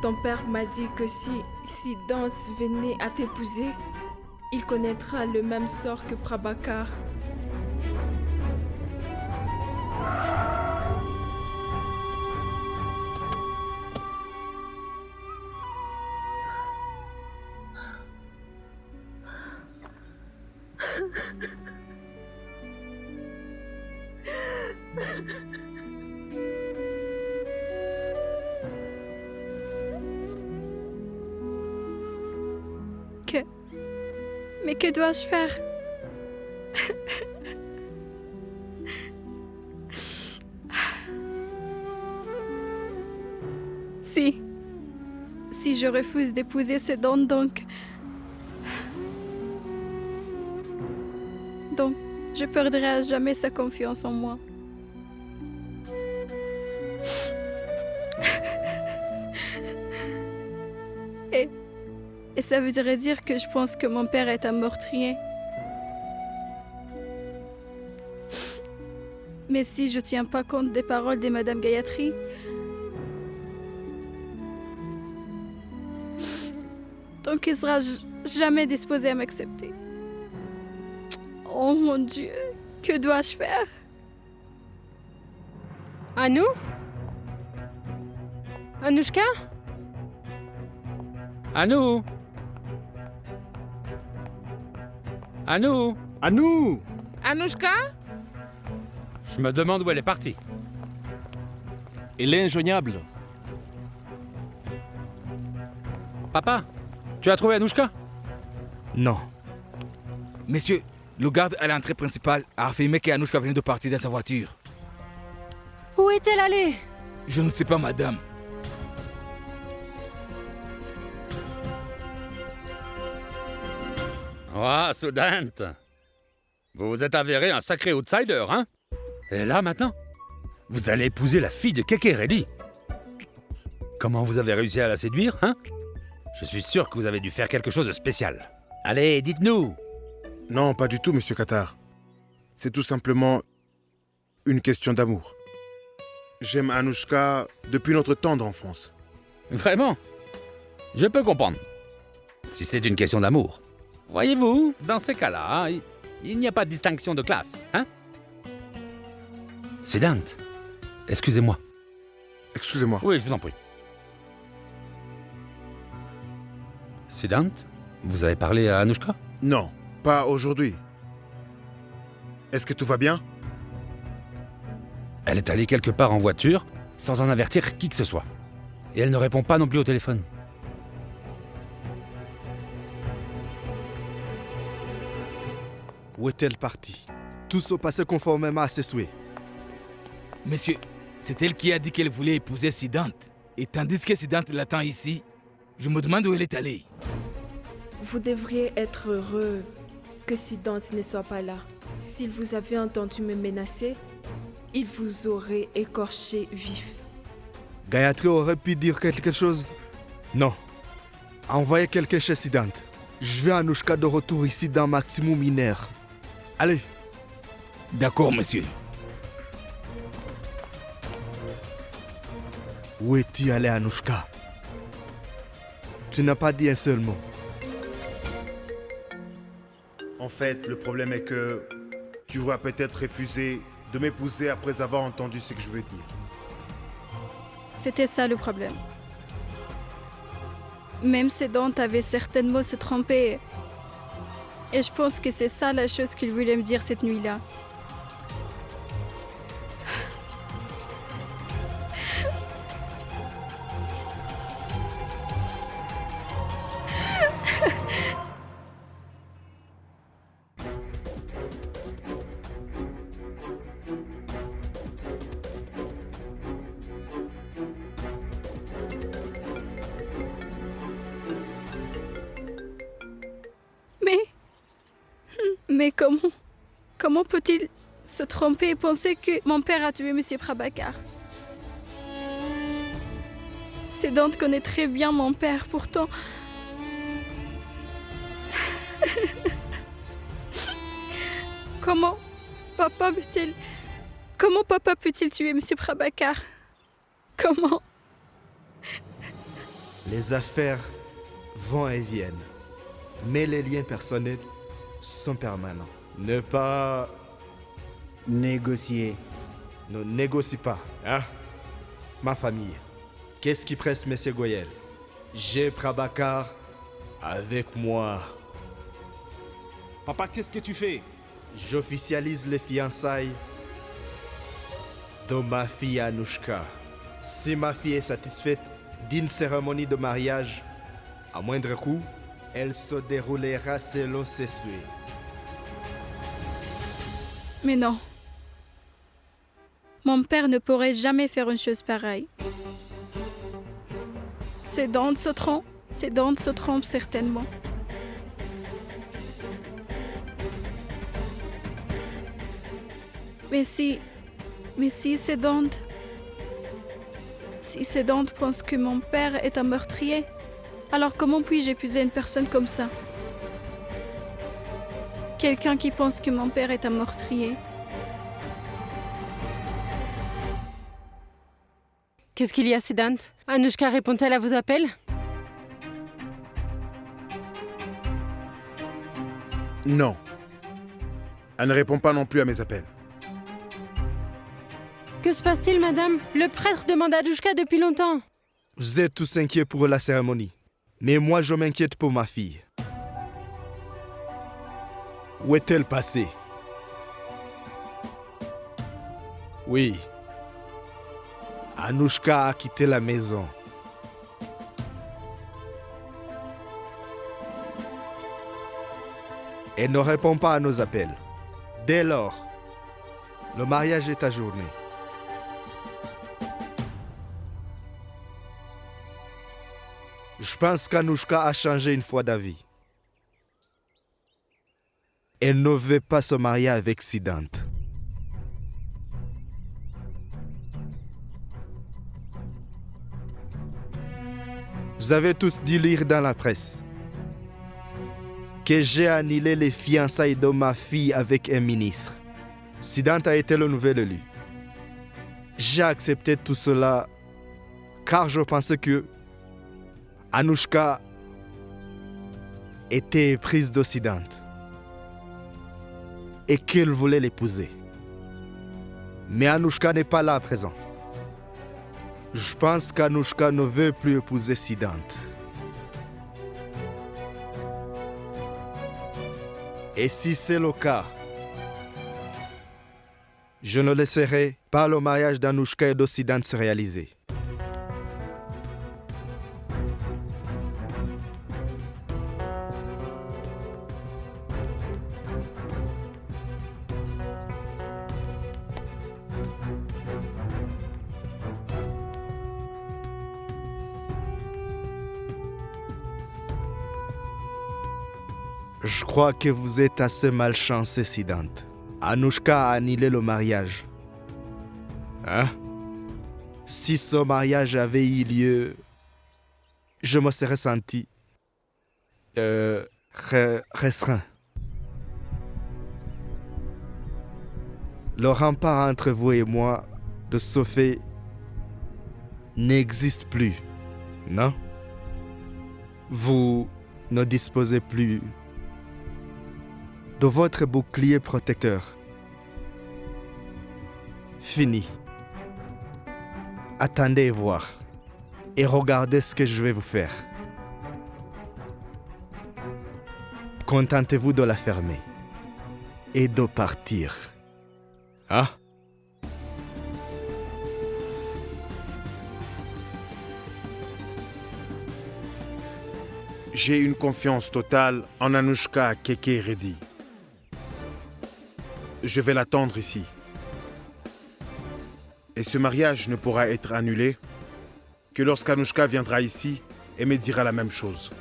Ton père m'a dit que si Dance venait à t'épouser, il connaîtra le même sort que Prabhakar. Mais que dois-je faire? Si je refuse d'épouser Siddhant, donc je perdrai à jamais sa confiance en moi. Et ça voudrait dire que je pense que mon père est un meurtrier. Mais si je tiens pas compte des paroles de Madame Gayatri, donc il sera jamais disposé à m'accepter. Oh mon Dieu, que dois-je faire? Anu? Anushka? Anu! Anu! Anu! Anushka? Je me demande où elle est partie. Elle est injoignable. Papa, tu as trouvé Anushka? Non. Messieurs, le garde à l'entrée principale a affirmé qu'Anushka venait de partir dans sa voiture. Où est-elle allée? Je ne sais pas, madame. Ah, Siddhant! Vous vous êtes avéré un sacré outsider, hein? Et là, maintenant, vous allez épouser la fille de Keke Reddy. Comment vous avez réussi à la séduire, hein? Je suis sûr que vous avez dû faire quelque chose de spécial. Allez, dites-nous! Non, pas du tout, monsieur Qatar. C'est tout simplement une question d'amour. J'aime Anushka depuis notre tendre enfance. Vraiment? Je peux comprendre. Si c'est une question d'amour. Voyez-vous, dans ces cas-là, il n'y a pas de distinction de classe, hein? Siddhant, excusez-moi. Excusez-moi. Oui, je vous en prie. Siddhant, vous avez parlé à Anushka? Non, pas aujourd'hui. Est-ce que tout va bien? Elle est allée quelque part en voiture, sans en avertir qui que ce soit. Et elle ne répond pas non plus au téléphone. Où est-elle partie? Tout se passait conformément à ses souhaits. Monsieur, c'est elle qui a dit qu'elle voulait épouser Siddhant. Et tandis que Siddhant l'attend ici, je me demande où elle est allée. Vous devriez être heureux que Siddhant ne soit pas là. S'il vous avait entendu me menacer, il vous aurait écorché vif. Gayatri aurait pu dire quelque chose? Non. Envoyez quelqu'un chez Siddhant. Je veux Anushka de retour ici dans Maximum Mineur. Allez. D'accord, monsieur. Où es-tu allé, Anushka? Tu n'as pas dit un seul mot. En fait, le problème est que tu vas peut-être refuser de m'épouser après avoir entendu ce que je veux dire. C'était ça le problème. Même Siddhant avait certainement se trompé. Et je pense que c'est ça la chose qu'il voulait me dire cette nuit-là. Mais comment peut-il se tromper et penser que mon père a tué M. Prabhakar? Siddhant connaît très bien mon père, pourtant... Comment papa peut-il tuer M. Prabhakar? Comment? Les affaires vont et viennent, mais les liens personnels sont permanents. Ne pas... Négocier. Ne négocie pas, hein? Ma famille. Qu'est-ce qui presse, Monsieur Goyel? J'ai Prabhakar avec moi. Papa, qu'est-ce que tu fais? J'officialise les fiançailles de ma fille Anushka. Si ma fille est satisfaite d'une cérémonie de mariage, à moindre coût, elle se déroulera selon ses souhaits. Mais non. Mon père ne pourrait jamais faire une chose pareille. Ses dents se trompent. Ses dents se trompent certainement. Mais si ces dents... Si ces dents pensent que mon père est un meurtrier, alors comment puis-je épouser une personne comme ça? Quelqu'un qui pense que mon père est un meurtrier. Qu'est-ce qu'il y a, Siddhant? Anushka répond-elle à vos appels? Non. Elle ne répond pas non plus à mes appels. Que se passe-t-il, madame? Le prêtre demande à Anushka depuis longtemps. Vous êtes tous inquiets pour la cérémonie, mais moi je m'inquiète pour ma fille. Où est-elle passée? Oui. Anushka a quitté la maison. Elle ne répond pas à nos appels. Dès lors, le mariage est ajourné. Je pense qu'Anushka a changé une fois d'avis. Elle ne veut pas se marier avec Siddhant. Vous avez tous dû lire dans la presse que j'ai annulé les fiançailles de ma fille avec un ministre. Siddhant a été le nouvel élu. J'ai accepté tout cela car je pensais que Anushka était prise de Siddhant et qu'elle voulait l'épouser. Mais Anushka n'est pas là à présent. Je pense qu'Anushka ne veut plus épouser Siddhant. Et si c'est le cas, je ne laisserai pas le mariage d'Anushka et de Siddhant se réaliser. Je crois que vous êtes assez malchanceux, Siddhant. Anushka a annulé le mariage. Hein? Si ce mariage avait eu lieu, je me serais senti restreint. Le rempart entre vous et moi de ce fait n'existe plus, non? Vous ne disposez plus de votre bouclier protecteur. Fini. Attendez et voir. Et regardez ce que je vais vous faire. Contentez-vous de la fermer. Et de partir. Hein? J'ai une confiance totale en Anushka Keke Reddy. Je vais l'attendre ici. Et ce mariage ne pourra être annulé que lorsqu'Anushka viendra ici et me dira la même chose.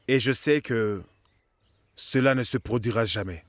Et je sais que cela ne se produira jamais.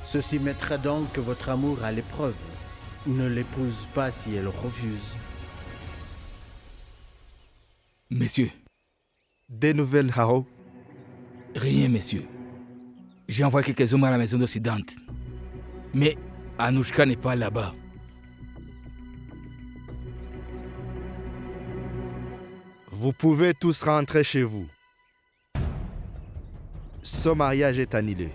Ceci mettrait donc votre amour à l'épreuve. Ne l'épouse pas si elle refuse. Messieurs, Des nouvelles, Haro? rien, messieurs. J'ai envoyé quelques hommes à la maison d'Occidente. Mais Anouchka n'est pas là-bas. Vous pouvez tous rentrer chez vous. Ce mariage est annulé.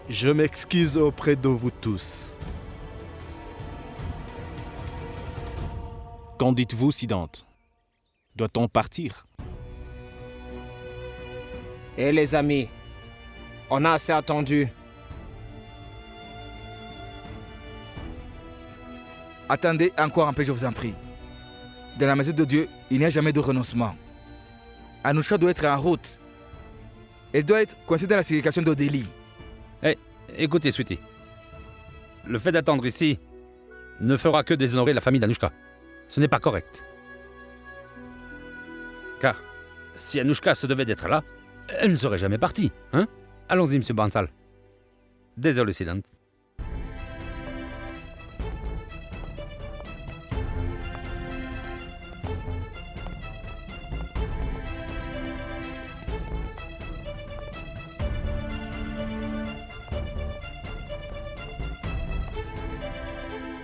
Je m'excuse auprès de vous tous. Qu'en dites-vous, Sidante? Doit-on partir? Et les amis, on a assez attendu. Attendez encore un peu, je vous en prie. Dans la maison de Dieu, il n'y a jamais de renoncement. Anouchka doit être en route. Elle doit être coincée dans la ségrégation d'Odélie. Écoutez, Sweetie. Le fait d'attendre ici ne fera que déshonorer la famille d'Anouchka. Ce n'est pas correct. Car si Anouchka se devait d'être là, elle ne serait jamais partie, hein? Allons-y, monsieur Bansal. Désolé, Sidante.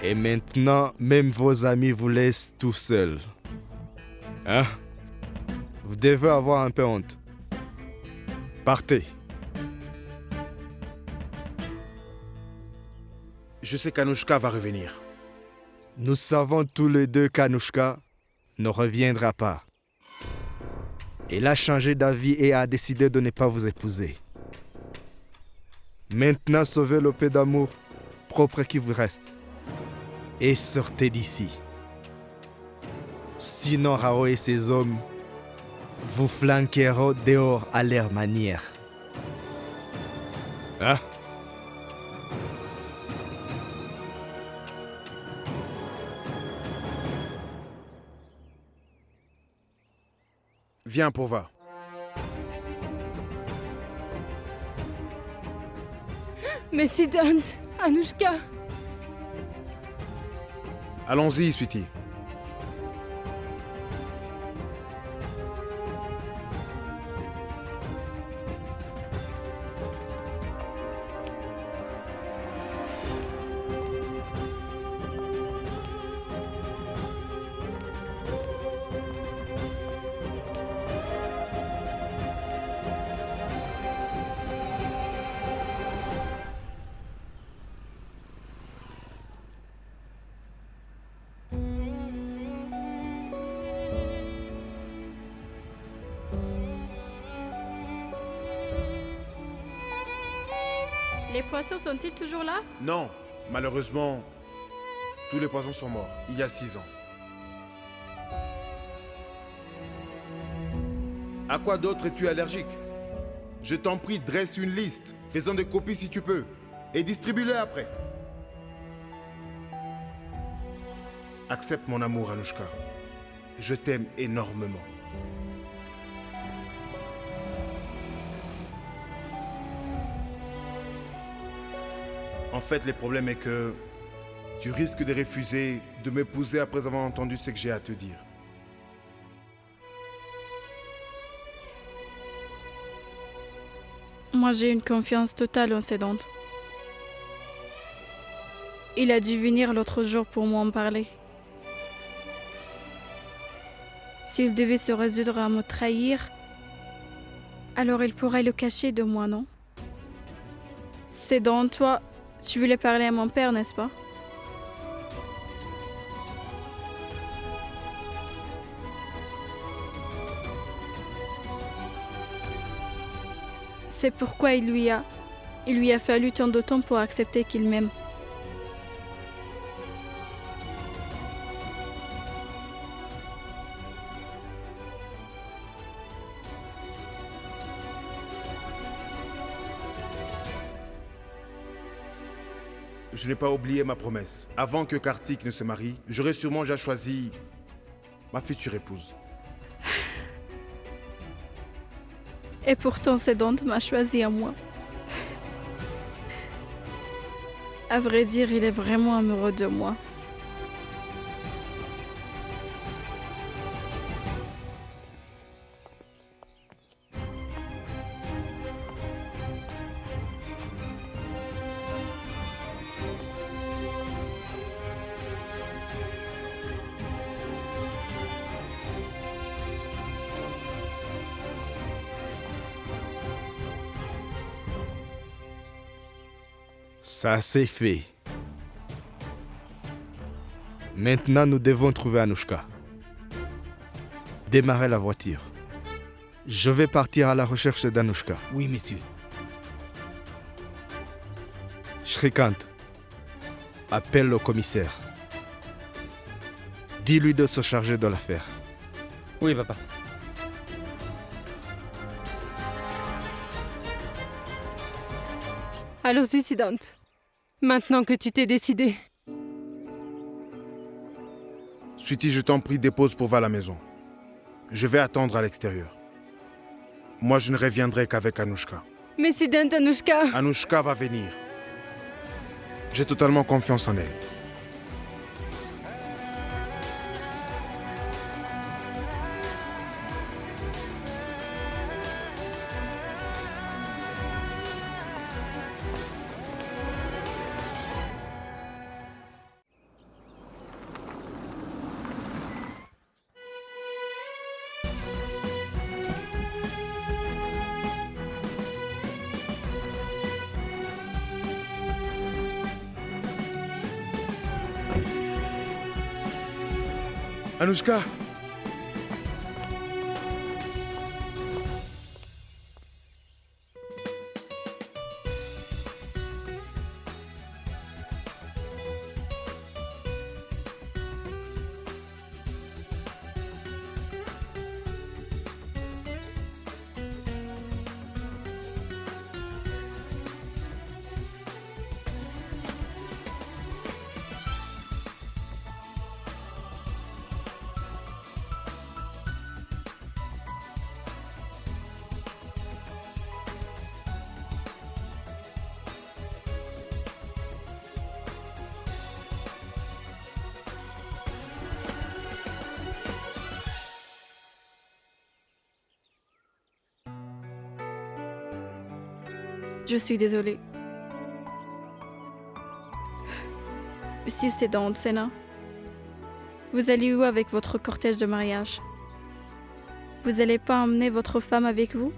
Et maintenant, même vos amis vous laissent tout seuls. Hein? Vous devez avoir un peu honte. Partez. Je sais qu'Anouchka va revenir. Nous savons tous les deux qu'Anouchka ne reviendra pas. Elle a changé d'avis et a décidé de ne pas vous épouser. Maintenant, sauvez le peu d'amour propre qui vous reste. Et sortez d'ici. Sinon, Haro et ses hommes vous flanqueront dehors à leur manière. Hein? Viens, Pourva. Mais Sidante, Anouchka, Allons-y, Sweetie. Les poissons sont-ils toujours là? Non, malheureusement, tous les poissons sont morts il y a 6 ans. À quoi d'autre es-tu allergique? Je t'en prie, dresse une liste, faisant des copies si tu peux, et distribue-les après. Accepte mon amour, Anouchka. Je t'aime énormément. En fait, le problème est que tu risques de refuser de m'épouser après avoir entendu ce que j'ai à te dire. Moi, j'ai une confiance totale en Sidante. Il a dû venir l'autre jour pour m'en parler. S'il devait se résoudre à me trahir, alors il pourrait le cacher de moi, non? Sidante, toi, tu voulais parler à mon père, n'est-ce pas? C'est pourquoi il lui a fallu tant de temps pour accepter qu'il m'aime. Je n'ai pas oublié ma promesse. Avant que Kartik ne se marie, j'aurais sûrement déjà choisi ma future épouse. Et pourtant, Sidante m'a choisi à moi. À vrai dire, il est vraiment amoureux de moi. Ça, c'est fait. Maintenant, nous devons trouver Anouchka. Démarrer la voiture. Je vais partir à la recherche d'Anouchka. Oui, monsieur. Shrikant, appelle le commissaire. Dis-lui de se charger de l'affaire. Oui, papa. Allons-y, Siddhant. Maintenant que tu t'es décidé. Sweetie, je t'en prie, dépose pour va à la maison. Je vais attendre à l'extérieur. Moi, je ne reviendrai qu'avec Anouchka. Mais Siddhant, Anouchka... Anouchka va venir. J'ai totalement confiance en elle. Anouchka! Je suis désolée. Monsieur Siddhant Sena, vous allez où avec votre cortège de mariage? Vous n'allez pas emmener votre femme avec vous?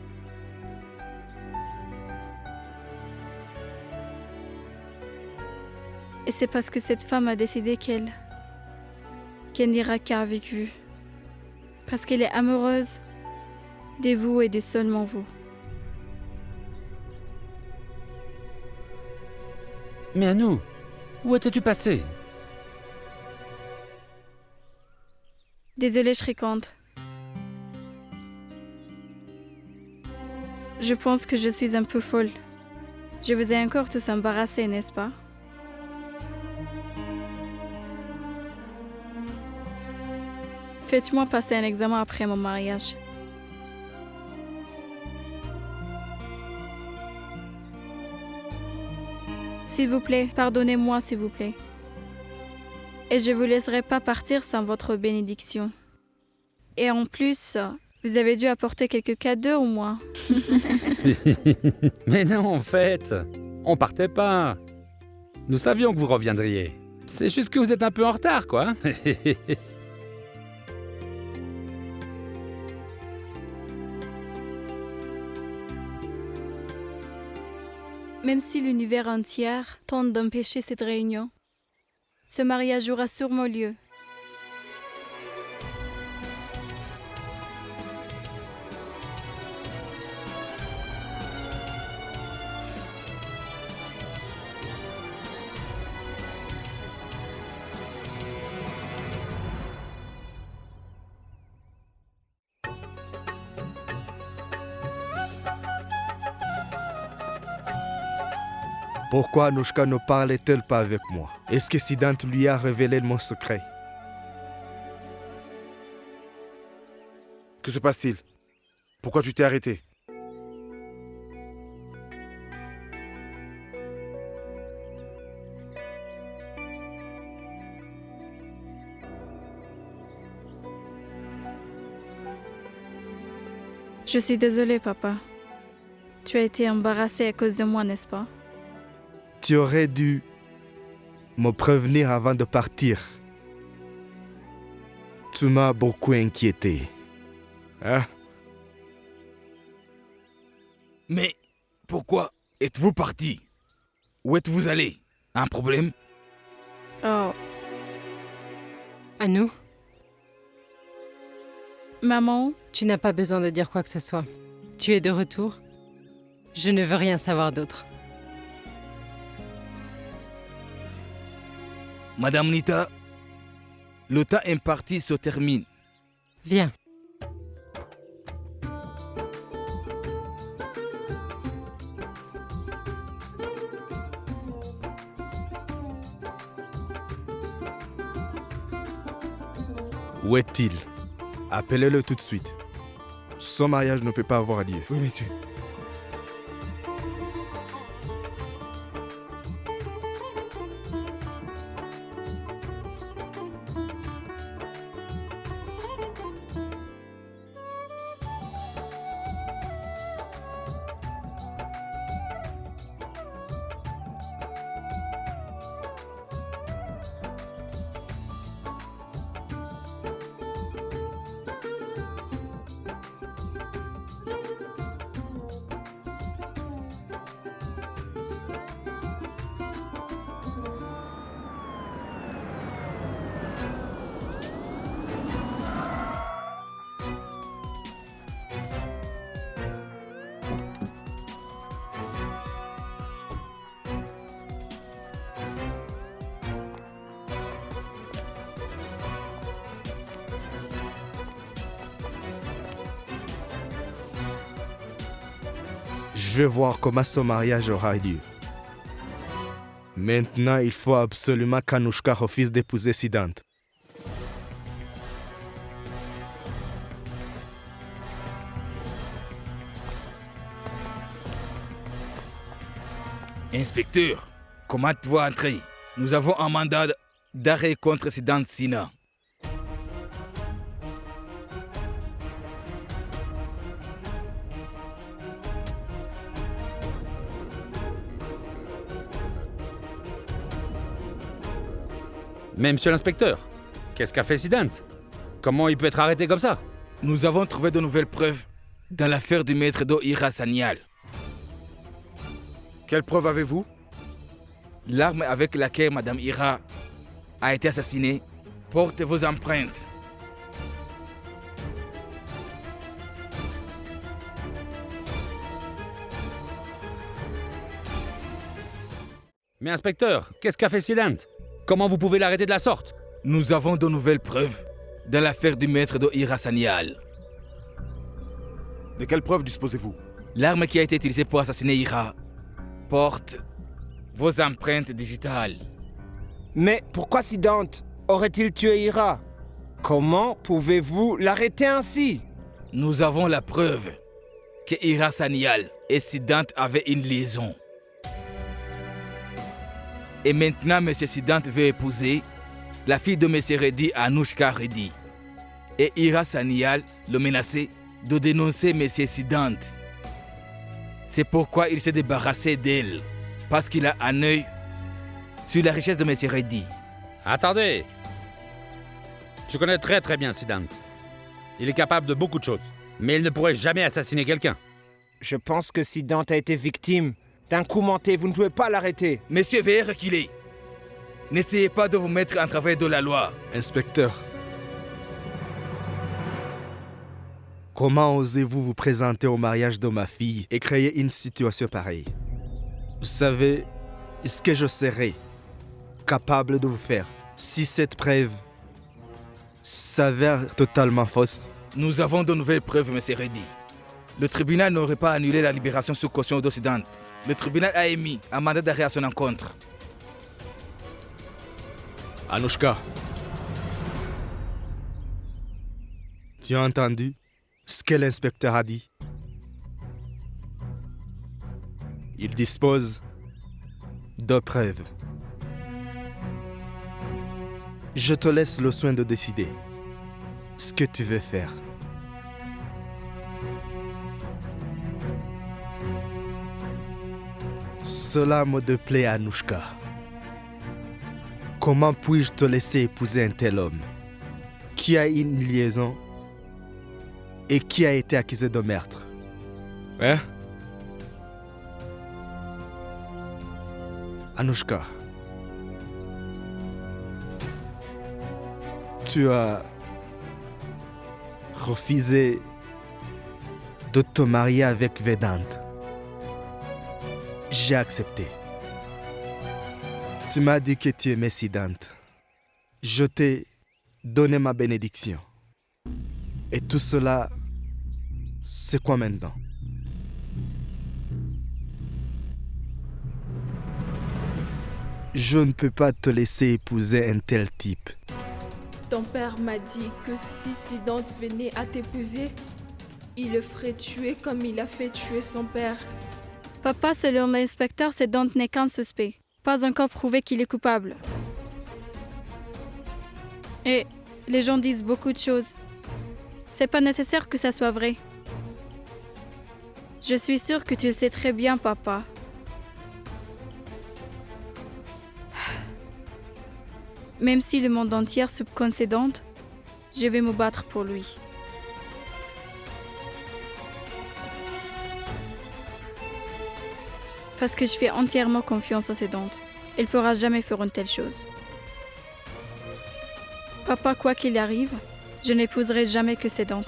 Et c'est parce que cette femme a décidé qu'elle n'ira qu'avec vous. Parce qu'elle est amoureuse de vous et de seulement vous. Mais Anou, où étais-tu passé? Désolée, Shrikant. Je pense que je suis un peu folle. Je vous ai encore tous embarrassés, n'est-ce pas? Faites-moi passer un examen après mon mariage. S'il vous plaît, pardonnez-moi, s'il vous plaît. Et je ne vous laisserai pas partir sans votre bénédiction. Et en plus, vous avez dû apporter quelques cadeaux au moins. Mais non, en fait, on partait pas. Nous savions que vous reviendriez. C'est juste que vous êtes un peu en retard, quoi. Même si l'univers entier tente d'empêcher cette réunion, ce mariage aura sûrement lieu. Pourquoi Anouchka ne parlait-elle pas avec moi? Est-ce que Siddhant lui a révélé mon secret? Que se passe-t-il? Pourquoi tu t'es arrêté? Je suis désolée, papa. Tu as été embarrassé à cause de moi, n'est-ce pas? Tu aurais dû me prévenir avant de partir. Tu m'as beaucoup inquiété. Hein? Mais pourquoi êtes-vous parti? Où êtes-vous allé? Un problème? Oh, À nous, maman, tu n'as pas besoin de dire quoi que ce soit. Tu es de retour. Je ne veux rien savoir d'autre. Madame Nita, le temps imparti se termine. Viens. Où est-il? Appelez-le tout de suite. Son mariage ne peut pas avoir lieu. Oui, monsieur. Je vais voir comment ce mariage aura lieu. Maintenant, il faut absolument qu'Anushka refuse d'épouser Siddhant. Inspecteur, comment tu vas entrer? Nous avons un mandat d'arrêt contre Siddhant Sinha. Mais monsieur l'inspecteur, qu'est-ce qu'a fait Siddhant? Comment il peut être arrêté comme ça? Nous avons trouvé de nouvelles preuves dans l'affaire du maître d'eau Ira Sanyal. Quelle preuve avez-vous? L'arme avec laquelle Madame Ira a été assassinée porte vos empreintes. Mais inspecteur, qu'est-ce qu'a fait Siddhant? Comment vous pouvez l'arrêter de la sorte? Nous avons de nouvelles preuves dans l'affaire du maître d'eau Ira Sanyal. De quelles preuves disposez-vous? L'arme qui a été utilisée pour assassiner Ira porte vos empreintes digitales. Mais pourquoi Siddhant aurait-il tué Ira? Comment pouvez-vous l'arrêter ainsi? Nous avons la preuve que Ira Sanyal et Siddhant avaient une liaison. Et maintenant, M. Siddhant veut épouser la fille de M. Reddy, Anushka Reddy. Et Ira Sanyal le menaçait de dénoncer M. Siddhant. C'est pourquoi il s'est débarrassé d'elle. Parce qu'il a un œil sur la richesse de M. Reddy. Attendez! Je connais très bien Siddhant. Il est capable de beaucoup de choses. Mais il ne pourrait jamais assassiner quelqu'un. Je pense que Siddhant a été victime d'un coup menté. Vous ne pouvez pas l'arrêter. Monsieur, veuillez reculer. N'essayez pas de vous mettre en travers de la loi. Inspecteur, comment osez-vous vous présenter au mariage de ma fille et créer une situation pareille? Vous savez ce que je serais capable de vous faire si cette preuve s'avère totalement fausse? Nous avons de nouvelles preuves, M. Reddy. Le tribunal n'aurait pas annulé la libération sous caution d'Occident. Le tribunal a émis un mandat d'arrêt à son encontre. Anushka, tu as entendu ce que l'inspecteur a dit? Il dispose de preuves. Je te laisse le soin de décider ce que tu veux faire. Cela me déplaît, Anouchka. Comment puis-je te laisser épouser un tel homme qui a une liaison et qui a été accusé de meurtre? Hein? Anouchka, tu as refusé de te marier avec Vedant. J'ai accepté. Tu m'as dit que tu aimais Siddhant. Je t'ai donné ma bénédiction. Et tout cela, c'est quoi maintenant? Je ne peux pas te laisser épouser un tel type. Ton père m'a dit que si Siddhant venait à t'épouser, il le ferait tuer comme il a fait tuer son père. Papa, selon l'inspecteur, Siddhant n'est qu'un suspect. Pas encore prouvé qu'il est coupable. Et les gens disent beaucoup de choses. C'est pas nécessaire que ça soit vrai. Je suis sûre que tu le sais très bien, papa. Même si le monde entier soupçonne Siddhant, je vais me battre pour lui. Parce que je fais entièrement confiance à Siddhant. Il ne pourra jamais faire une telle chose. Papa, quoi qu'il arrive, je n'épouserai jamais que Siddhant.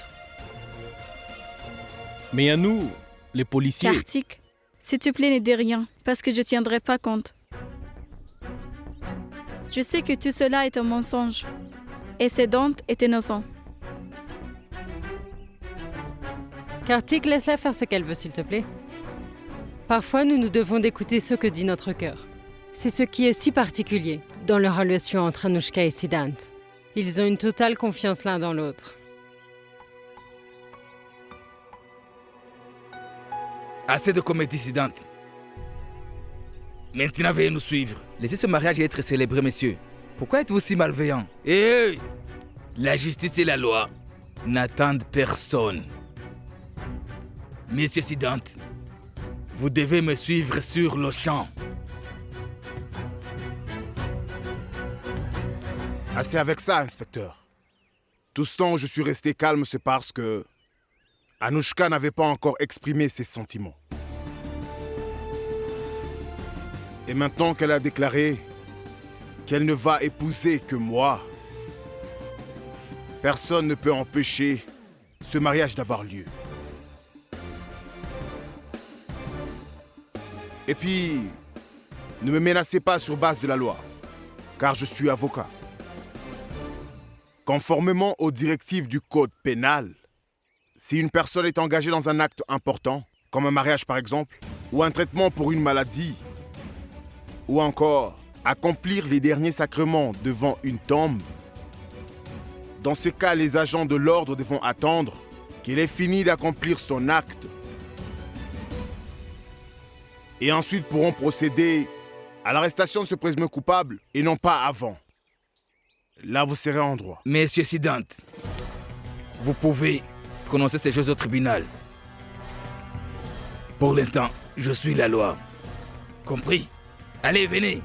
Mais à nous, les policiers... Kartik, s'il te plaît, ne dis rien, parce que je ne tiendrai pas compte. Je sais que tout cela est un mensonge. Et Siddhant est innocent. Kartik, laisse-la faire ce qu'elle veut, s'il te plaît. Parfois, nous nous devons d'écouter ce que dit notre cœur. C'est ce qui est si particulier dans leur relation entre Anouchka et Siddhant. Ils ont une totale confiance l'un dans l'autre. Assez de comédie, Siddhant. Maintenant, veuillez nous suivre. Laissez ce mariage être célébré, messieurs. Pourquoi êtes-vous si malveillants? Hé! La justice et la loi n'attendent personne. Monsieur Siddhant, vous devez me suivre sur le champ. Assez avec ça, inspecteur. Tout ce temps où je suis resté calme, c'est parce que Anouchka n'avait pas encore exprimé ses sentiments. Et maintenant qu'elle a déclaré qu'elle ne va épouser que moi, personne ne peut empêcher ce mariage d'avoir lieu. Et puis, ne me menacez pas sur base de la loi, car je suis avocat. Conformément aux directives du code pénal, si une personne est engagée dans un acte important, comme un mariage par exemple, ou un traitement pour une maladie, ou encore accomplir les derniers sacrements devant une tombe, dans ce cas, les agents de l'ordre devront attendre qu'il ait fini d'accomplir son acte et ensuite pourront procéder à l'arrestation de ce présumé coupable et non pas avant. Là, vous serez en droit. Monsieur Siddhant, vous pouvez prononcer ces choses au tribunal. Pour l'instant, je suis la loi. Compris? Allez, venez.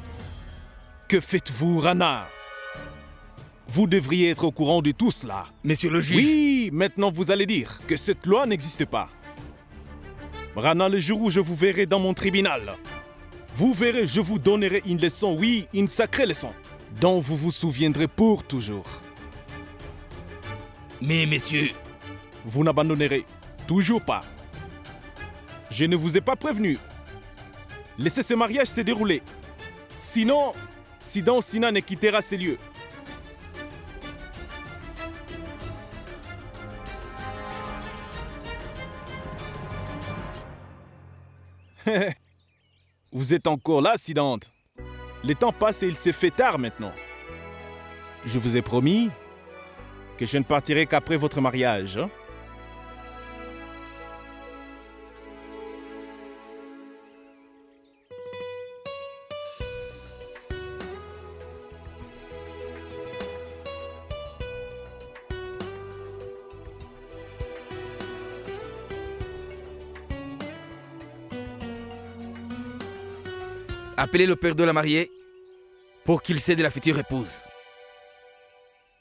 Que faites-vous, Rana? Vous devriez être au courant de tout cela. Monsieur le juge. Oui, maintenant vous allez dire que cette loi n'existe pas. Rana, le jour où je vous verrai dans mon tribunal, vous verrez, je vous donnerai une leçon, oui, une sacrée leçon, dont vous vous souviendrez pour toujours. Mais, messieurs... Vous n'abandonnerez toujours pas. Je ne vous ai pas prévenu. Laissez ce mariage se dérouler. Sinon, Siddhant Sina ne quittera ces lieux. Vous êtes encore là, Siddhant. Le temps passe et il s'est fait tard maintenant. Je vous ai promis que je ne partirai qu'après votre mariage. Hein? appelez le père de la mariée pour qu'il cède la future épouse.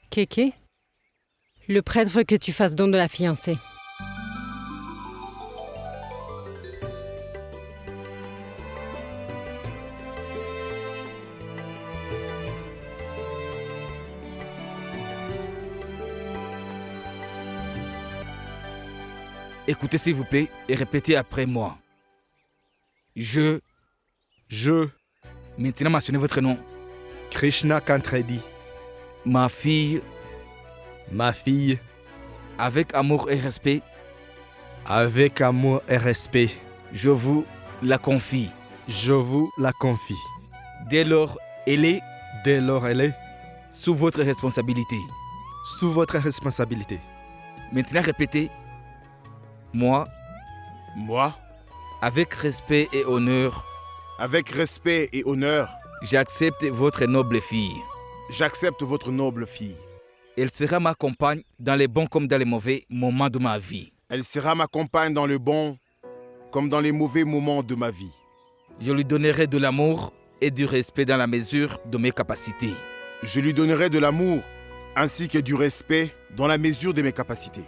Kéké, le prêtre veut que tu fasses don de la fiancée. Écoutez s'il vous plaît et répétez après moi. Je, maintenant mentionnez votre nom. Krishna Kantredi, Ma fille, ma fille, avec amour et respect, avec amour et respect, je vous la confie. je vous la confie. Dès lors, elle est Dès lors, elle est sous votre responsabilité. sous votre responsabilité. Maintenant répétez. Moi, Moi, avec respect et honneur, avec respect et honneur, j'accepte votre noble fille. j'accepte votre noble fille. Elle sera ma compagne dans les bons comme dans les mauvais moments de ma vie. Elle sera ma compagne dans le bon comme dans les mauvais moments de ma vie. Je lui donnerai de l'amour et du respect dans la mesure de mes capacités. Je lui donnerai de l'amour ainsi que du respect dans la mesure de mes capacités.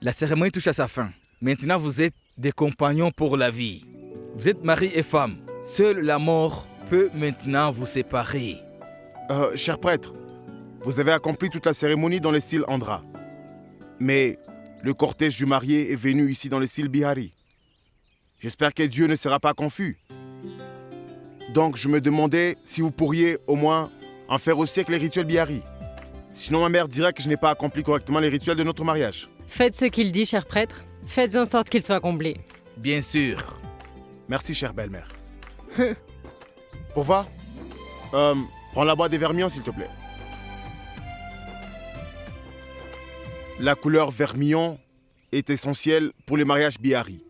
La cérémonie touche à sa fin. Maintenant, vous êtes des compagnons pour la vie. Vous êtes mari et femme. Seule la mort peut maintenant vous séparer. Cher prêtre, vous avez accompli toute la cérémonie dans le style Andhra. Mais le cortège du marié est venu ici dans le style Bihari. J'espère que Dieu ne sera pas confus. Donc je me demandais si vous pourriez au moins en faire aussi avec les rituels Bihari. Sinon ma mère dirait que je n'ai pas accompli correctement les rituels de notre mariage. Faites ce qu'il dit, cher prêtre. Faites en sorte qu'il soit comblé. Bien sûr. Merci, chère belle-mère. Pourva, prends la boîte des vermillons, s'il te plaît. La couleur vermillon est essentielle pour les mariages Bihari.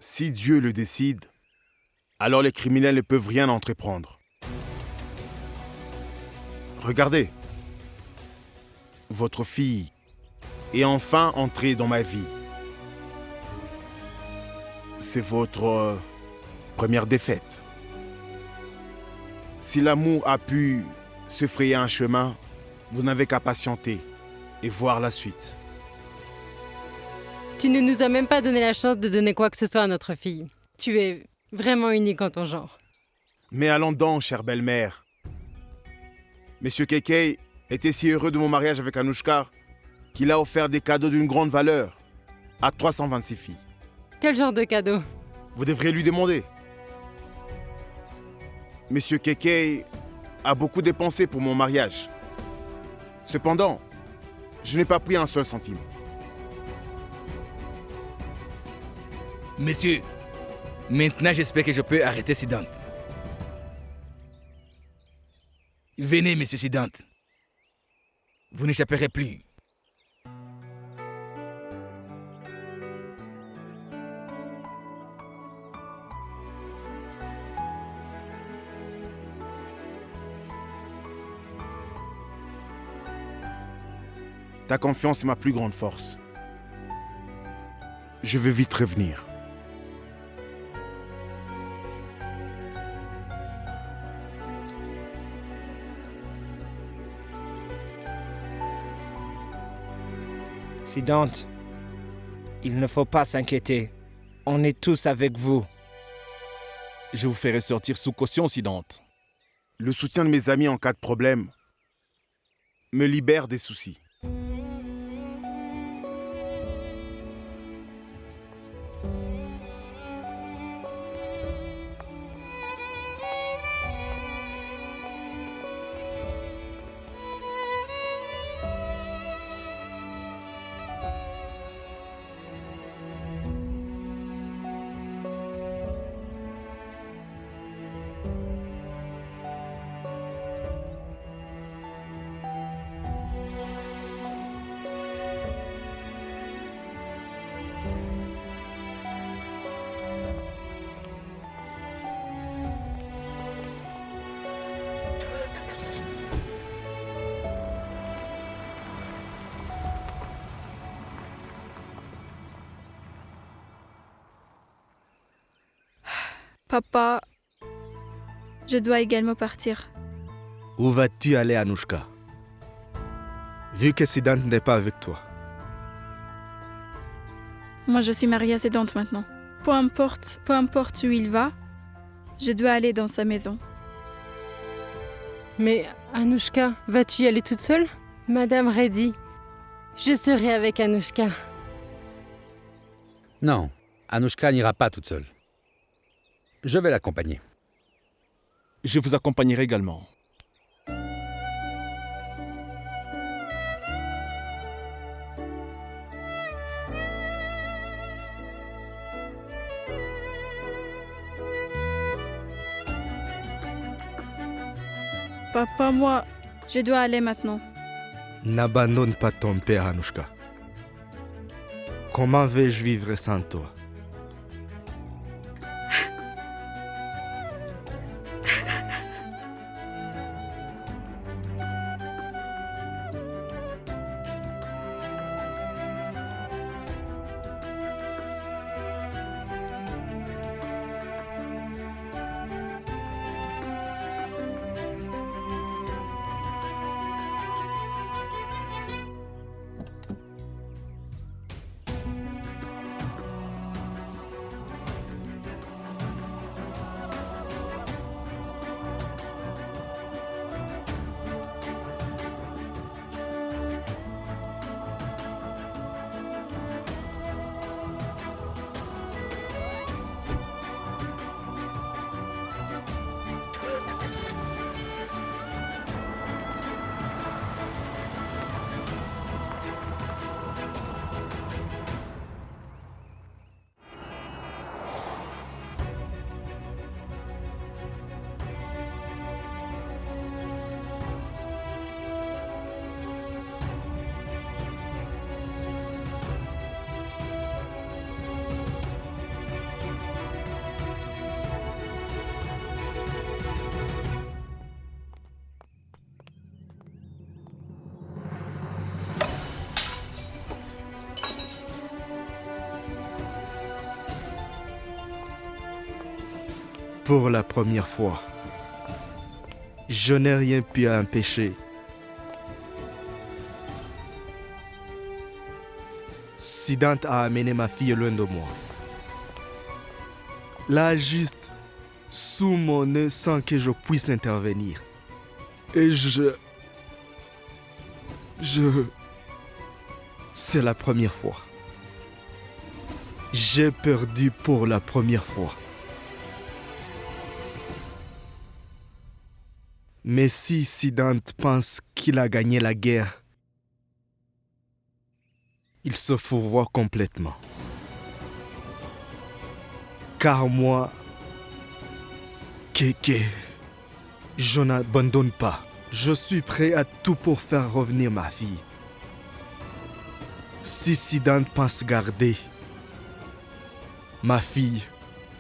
Si Dieu le décide, alors les criminels ne peuvent rien entreprendre. Regardez, votre fille est enfin entrée dans ma vie. C'est votre première défaite. Si l'amour a pu se frayer un chemin, vous n'avez qu'à patienter et voir la suite. Tu ne nous as même pas donné la chance de donner quoi que ce soit à notre fille. Tu es vraiment unique en ton genre. Mais allons donc, chère belle-mère. Monsieur Kekei était si heureux de mon mariage avec Anouchka qu'il a offert des cadeaux d'une grande valeur à 326 filles. Quel genre de cadeau? Vous devriez lui demander. Monsieur Kekei a beaucoup dépensé pour mon mariage. Cependant, je n'ai pas pris un seul centime. Monsieur, maintenant j'espère que je peux arrêter Siddhant. Venez, monsieur Siddhant. Vous n'échapperez plus. Ta confiance est ma plus grande force. Je veux vite revenir. Siddhant, il ne faut pas s'inquiéter. On est tous avec vous. Je vous ferai sortir sous caution, Siddhant. Le soutien de mes amis en cas de problème me libère des soucis. Papa, je dois également partir. Où vas-tu aller, Anouchka? Vu que Siddhant n'est pas avec toi. Moi, je suis mariée à Siddhant maintenant. Peu importe où il va, je dois aller dans sa maison. Mais Anouchka, vas-tu y aller toute seule? Madame Reddy, je serai avec Anouchka. Non, Anouchka n'ira pas toute seule. Je vais l'accompagner. Je vous accompagnerai également. Papa, moi, je dois aller maintenant. N'abandonne pas ton père, Anouchka. Comment vais-je vivre sans toi? Pour la première fois, Je n'ai rien pu empêcher. Siddhant a amené ma fille loin de moi. Là, juste sous mon nez sans que je puisse intervenir. Et c'est la première fois. J'ai perdu pour la première fois. Mais si Siddhant pense qu'il a gagné la guerre, il se fourvoie complètement. Car moi, Keke, je n'abandonne pas. Je suis prêt à tout pour faire revenir ma fille. Si Siddhant pense garder ma fille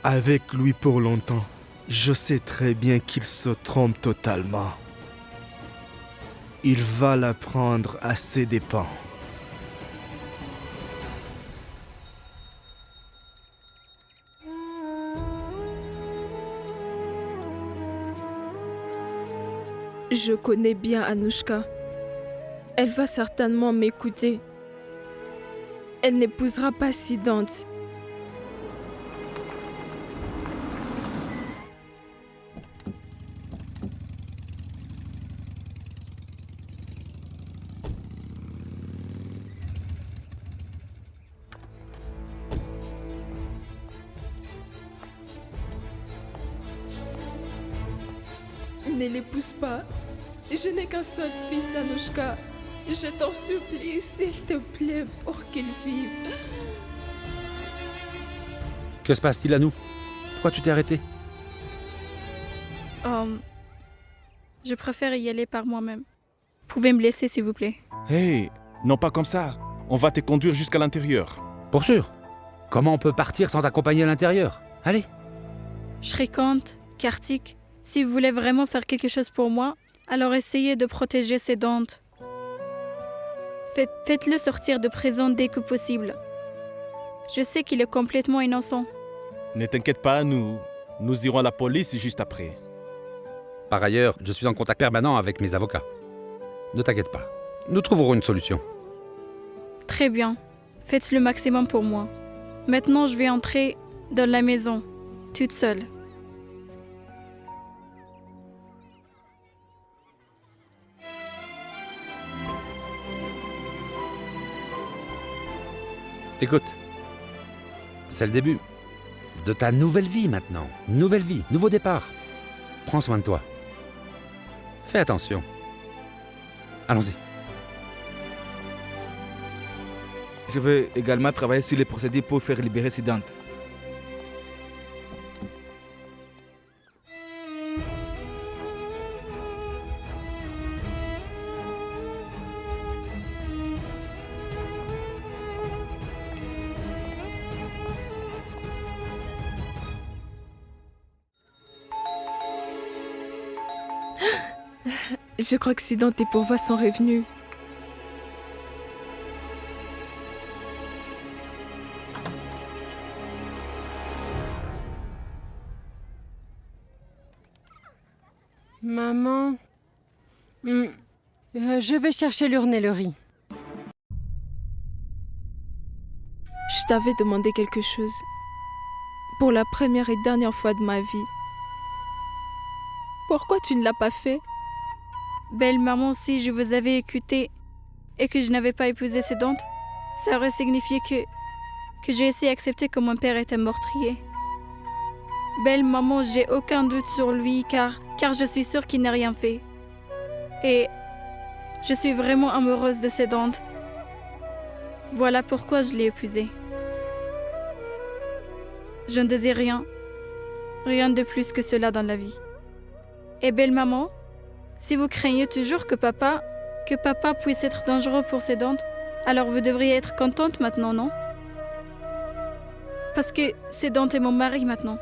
avec lui pour longtemps, je sais très bien qu'il se trompe totalement. Il va la prendre à ses dépens. Je connais bien Anushka. Elle va certainement m'écouter. Elle n'épousera pas Siddhant. Ne l'épouse pas. Je n'ai qu'un seul fils, Anushka. Je t'en supplie, s'il te plaît, pour qu'il vive. Que se passe-t-il à nous? Pourquoi tu t'es arrêté? Je préfère y aller par moi-même. Pouvez me laisser, s'il vous plaît. Hey, non pas comme ça. On va te conduire jusqu'à l'intérieur. Pour sûr. Comment on peut partir sans t'accompagner à l'intérieur? Allez. Shrikant, Kartik, si vous voulez vraiment faire quelque chose pour moi, alors essayez de protéger Siddhant. Faites-le sortir de prison dès que possible. Je sais qu'il est complètement innocent. Ne t'inquiète pas, nous irons à la police juste après. Par ailleurs, je suis en contact permanent avec mes avocats. Ne t'inquiète pas. Nous trouverons une solution. Très bien. Faites le maximum pour moi. Maintenant, je vais entrer dans la maison, toute seule. Écoute, c'est le début de ta nouvelle vie maintenant. Nouvelle vie, nouveau départ. Prends soin de toi. Fais attention. Allons-y. Je vais également travailler sur les procédures pour faire libérer Siddhant. Je crois que Siddhant et pourvois sont revenus. Maman, je vais chercher l'urne et le riz. Je t'avais demandé quelque chose. Pour la première et dernière fois de ma vie. Pourquoi tu ne l'as pas fait? Belle maman, si je vous avais écouté et que je n'avais pas épousé Siddhant, ça aurait signifié que j'ai essayé d'accepter que mon père était meurtrier. Belle maman, j'ai aucun doute sur lui car je suis sûre qu'il n'a rien fait. Et je suis vraiment amoureuse de Siddhant. Voilà pourquoi je l'ai épousé. Je ne désire rien de plus que cela dans la vie. Et belle maman, si vous craignez toujours que papa puisse être dangereux pour Siddhant, alors vous devriez être contente maintenant, non? Parce que Siddhant est mon mari maintenant.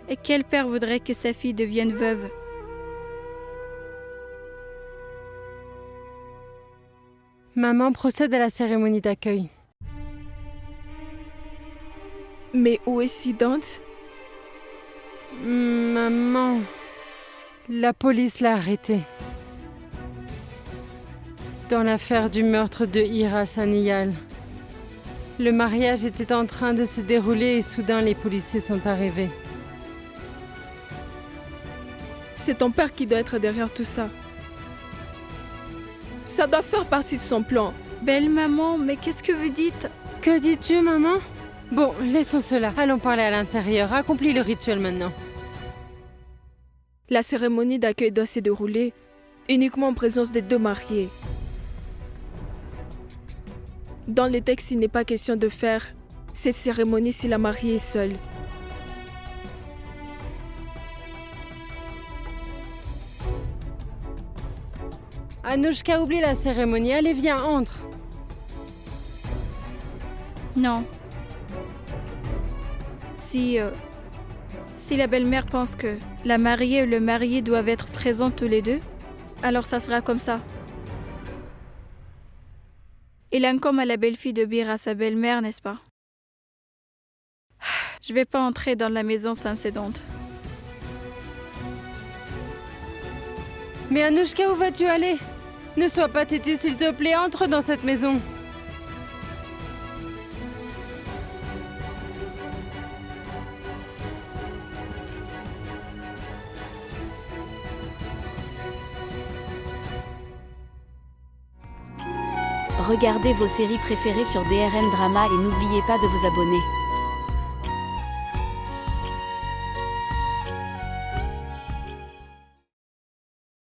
Et quel père voudrait que sa fille devienne veuve? Maman procède à la cérémonie d'accueil. Mais où est Siddhant? Maman, La police l'a arrêté. Dans l'affaire du meurtre de Ira Saniyal. Le mariage était en train de se dérouler et soudain les policiers sont arrivés. C'est ton père qui doit être derrière tout ça. Ça doit faire partie de son plan. Belle maman, mais qu'est-ce que vous dites? Que dis-tu, maman? Bon, laissons cela. Allons parler à l'intérieur. Accomplis le rituel maintenant. La cérémonie d'accueil doit se dérouler uniquement en présence des deux mariés. Dans les textes, il n'est pas question de faire cette cérémonie si la mariée est seule. Anouchka, oublie la cérémonie. Allez, viens, entre. Non. Si la belle-mère pense que la mariée et le marié doivent être présents tous les deux, alors ça sera comme ça. Il incombe à la belle-fille d'obéir à sa belle-mère, n'est-ce pas? Je vais pas entrer dans la maison sans cédante. Mais Anouchka, où vas-tu aller? Ne sois pas têtue, s'il te plaît. Entre dans cette maison. Regardez vos séries préférées sur DRM Drama et n'oubliez pas de vous abonner.